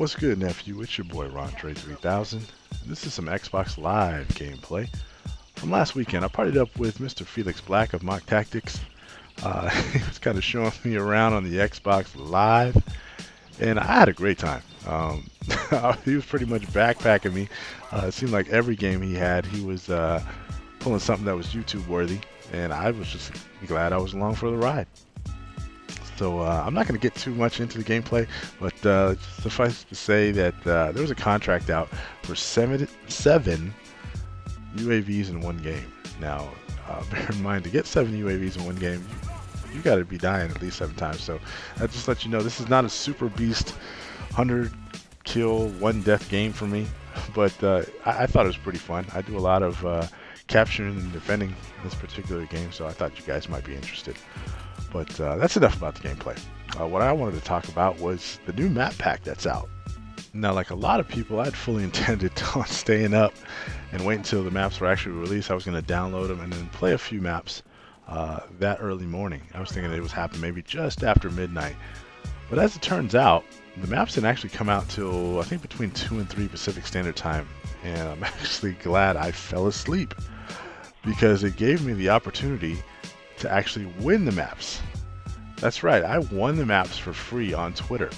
What's good, nephew? It's your boy Rondre3000. This is some Xbox Live gameplay from last weekend. I partied up with Mr. Felix Black of Mock Tactics. He was kind of showing me around on the Xbox Live, and I had a great time. He was pretty much backpacking me. It seemed like every game he had, he was pulling something that was YouTube worthy, and I was just glad I was along for the ride. So I'm not going to get too much into the gameplay, but suffice to say that there was a contract out for seven UAVs in one game. Now, bear in mind, to get 7 UAVs in one game, you got to be dying at least 7 times. So I just let you know this is not a super beast 100 kill, 1 death game for me, but I thought it was pretty fun. I do a lot of capturing and defending this particular game, so I thought you guys might be interested. But that's enough about the gameplay. What I wanted to talk about was the new map pack that's out. Now, like a lot of people, I'd fully intended on staying up and wait until the maps were actually released. I was going to download them and then play a few maps that early morning. I was thinking it was happening maybe just after midnight. But as it turns out, the maps didn't actually come out till I think between 2 and 3 Pacific Standard Time. And I'm actually glad I fell asleep because it gave me the opportunity to actually win the maps. That's right, I won the maps for free on Twitter.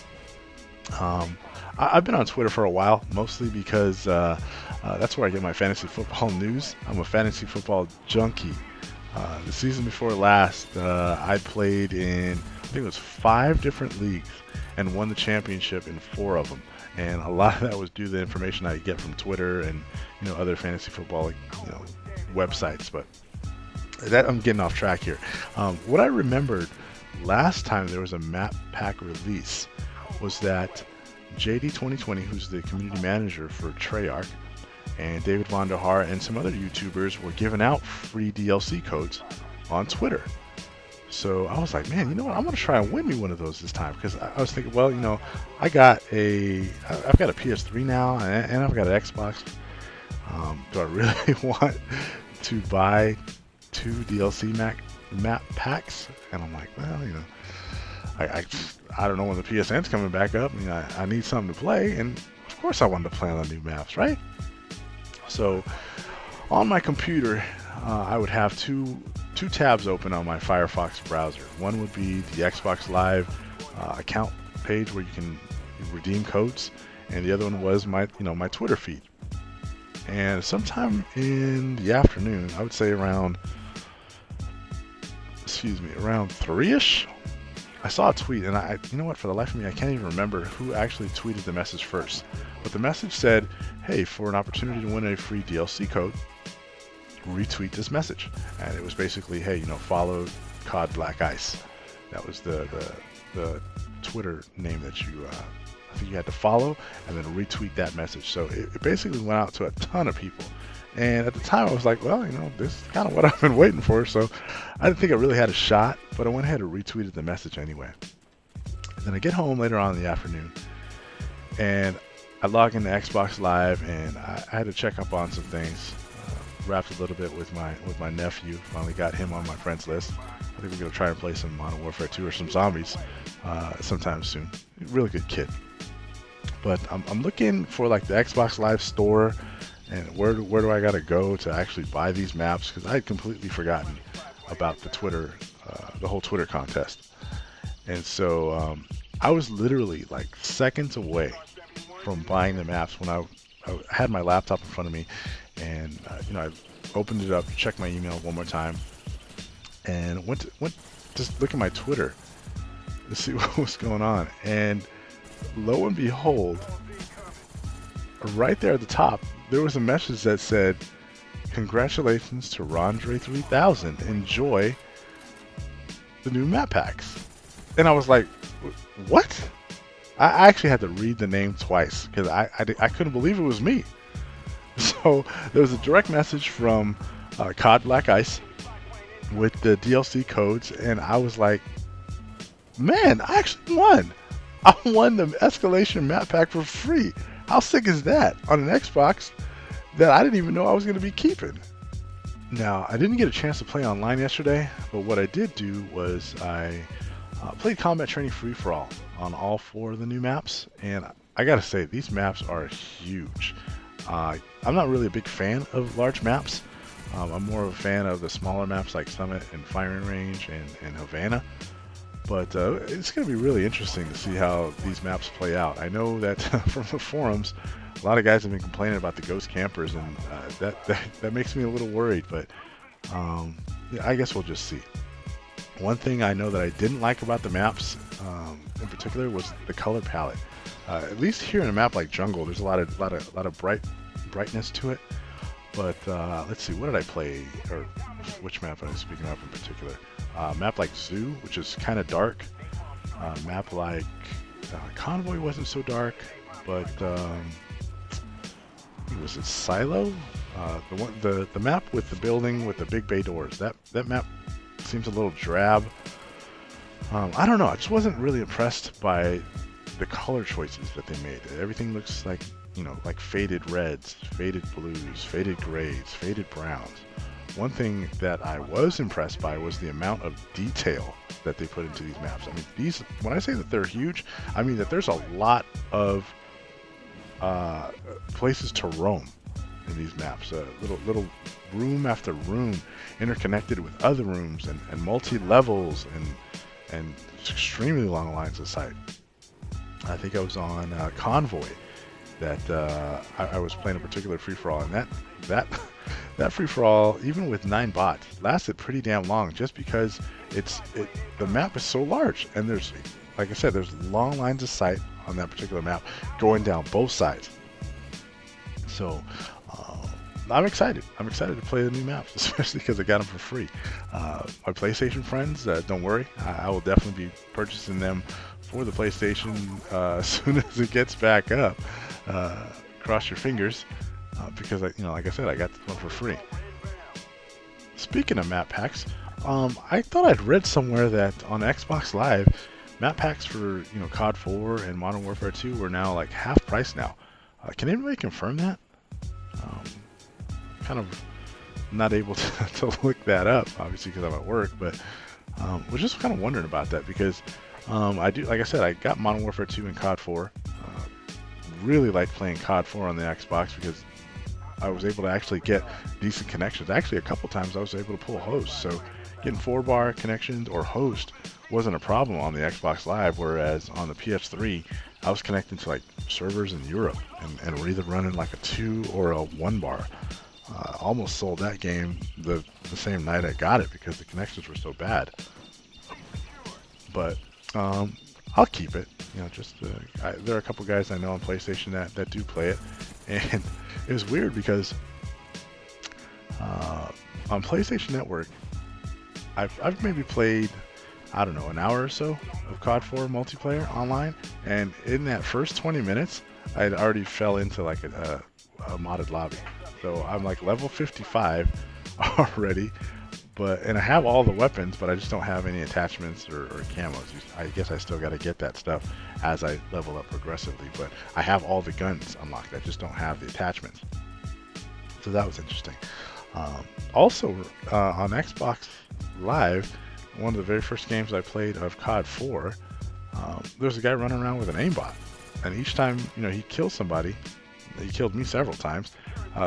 I've been on Twitter for a while, mostly because that's where I get my fantasy football news. I'm a fantasy football junkie. The season before last, I played in, I think it was 5 different leagues and won the championship in 4 of them. And a lot of that was due to the information I get from Twitter and other fantasy football websites. But that I'm getting off track here. What I remembered last time there was a map pack release was that JD 2020, who's the community manager for Treyarch, and David Von der Haar and some other YouTubers were giving out free DLC codes on Twitter. So I was like, man, you know what? I'm gonna try and win me one of those this time, because I was thinking, well, I've got a PS3 now and I've got an Xbox. Do I really want to buy 2 DLC map packs? And I'm like, well, I don't know when the PSN's coming back up. I need something to play, and of course I wanted to play on the new maps, right? So on my computer, I would have two tabs open on my Firefox browser. One would be the Xbox Live account page where you can redeem codes, and the other one was my my Twitter feed. And sometime in the afternoon, I would say around 3ish, I saw a tweet, and I you know what, for the life of me I can't even remember who actually tweeted the message first, but the message said, hey, for an opportunity to win a free DLC code, retweet this message. And it was basically, hey, follow COD Black Ice. That was the Twitter name that I think you had to follow and then retweet that message. So it basically went out to a ton of people. And at the time I was like, well, this is kind of what I've been waiting for. So I didn't think I really had a shot, but I went ahead and retweeted the message anyway. And then I get home later on in the afternoon and I log into Xbox Live, and I had to check up on some things. Wrapped a little bit with my nephew. Finally got him on my friends list. I think we're gonna try and play some Modern Warfare 2 or some zombies sometime soon. Really good kid. But I'm looking for like the Xbox Live store, and where do I gotta go to actually buy these maps? Because I had completely forgotten about the Twitter, the whole Twitter contest. And so I was literally like seconds away from buying the maps when I had my laptop in front of me, and I opened it up, checked my email one more time, and went just look at my Twitter to see what was going on. And lo and behold, right there at the top, there was a message that said, "Congratulations to Rondre3000. Enjoy the new map packs." And I was like, what? I actually had to read the name twice because I couldn't believe it was me. So there was a direct message from COD Black Ice with the DLC codes, and I was like, man, I actually won. I won the Escalation map pack for free. How sick is that on an Xbox that I didn't even know I was going to be keeping? Now, I didn't get a chance to play online yesterday, but what I did do was I played Combat Training Free-for-All on all 4 of the new maps, and I gotta say, these maps are huge. I'm not really a big fan of large maps. I'm more of a fan of the smaller maps like Summit and Firing Range and Havana. But it's going to be really interesting to see how these maps play out. I know that from the forums, a lot of guys have been complaining about the ghost campers, and that makes me a little worried. But yeah, I guess we'll just see. One thing I know that I didn't like about the maps, in particular, was the color palette. At least here in a map like Jungle, there's a lot of brightness to it. But let's see, what did I play, or which map I was speaking of in particular? Map like Zoo, which is kind of dark. Map like Convoy wasn't so dark, but was it Silo? The map with the building with the big bay doors. That map seems a little drab. I don't know. I just wasn't really impressed by the color choices that they made. Everything looks like, you know, like faded reds, faded blues, faded grays, faded browns. One thing that I was impressed by was the amount of detail that they put into these maps. I mean, these, when I say that they're huge, I mean that there's a lot of places to roam in these maps. Little room after room interconnected with other rooms and multi-levels and extremely long lines of sight. I think I was on Convoy that I was playing a particular free-for-all, and that free-for-all, even with 9 bots, lasted pretty damn long, just because the map is so large, and there's, like I said, there's long lines of sight on that particular map going down both sides. So I'm excited. I'm excited to play the new maps, especially because I got them for free. My PlayStation friends, don't worry, I will definitely be purchasing them for the PlayStation as soon as it gets back up. Cross your fingers, because like I said, I got this one for free. Speaking of map packs, I thought I'd read somewhere that on Xbox Live, map packs for COD 4 and Modern Warfare 2 were now like half price now. Can anybody confirm that? Kind of not able to look that up, obviously, because I'm at work, but was just kind of wondering about that, because I do, like I said, I got Modern Warfare 2 and COD 4. Really liked playing COD 4 on the Xbox because I was able to actually get decent connections. Actually, a couple times I was able to pull host, so getting 4-bar connections or host wasn't a problem on the Xbox Live, whereas on the PS3 I was connecting to like servers in Europe and we're either running like a 2 or a 1-bar. Almost sold that game the same night I got it because the connections were so bad. But I'll keep it. There are a couple guys I know on PlayStation that do play it, and it was weird because on PlayStation Network, I've maybe played, I don't know, an hour or so of COD 4 multiplayer online, and in that first 20 minutes, I'd already fell into like a modded lobby. So I'm like level 55 already, and I have all the weapons, but I just don't have any attachments or camos. I guess I still got to get that stuff as I level up progressively, but I have all the guns unlocked. I just don't have the attachments. So that was interesting. Also, on Xbox Live, one of the very first games I played of COD 4, there's a guy running around with an aimbot, and each time he kills somebody, he killed me several times,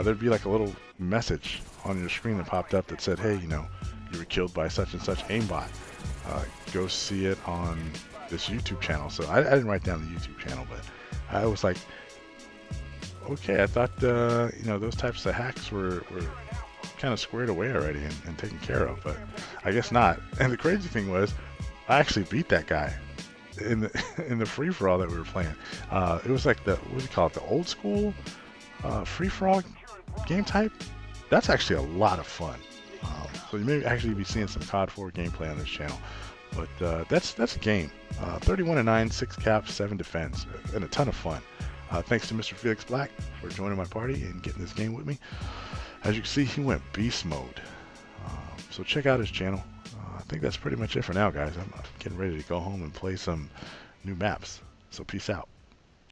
there'd be like a little message on your screen that popped up that said, hey, you were killed by such and such aimbot. Go see it on this YouTube channel. So I didn't write down the YouTube channel, but I was like, okay, I thought those types of hacks were kind of squared away already and taken care of, but I guess not. And the crazy thing was, I actually beat that guy in the free-for-all that we were playing. It was like what do you call it, the old school free-for-all game type. That's actually a lot of fun. So you may actually be seeing some COD 4 gameplay on this channel. But that's a game. 31-9, 6 caps, 7 defense, and a ton of fun. Thanks to Mr. Felix Black for joining my party and getting this game with me. As you can see, he went beast mode. So check out his channel. I think that's pretty much it for now, guys. I'm getting ready to go home and play some new maps. So peace out.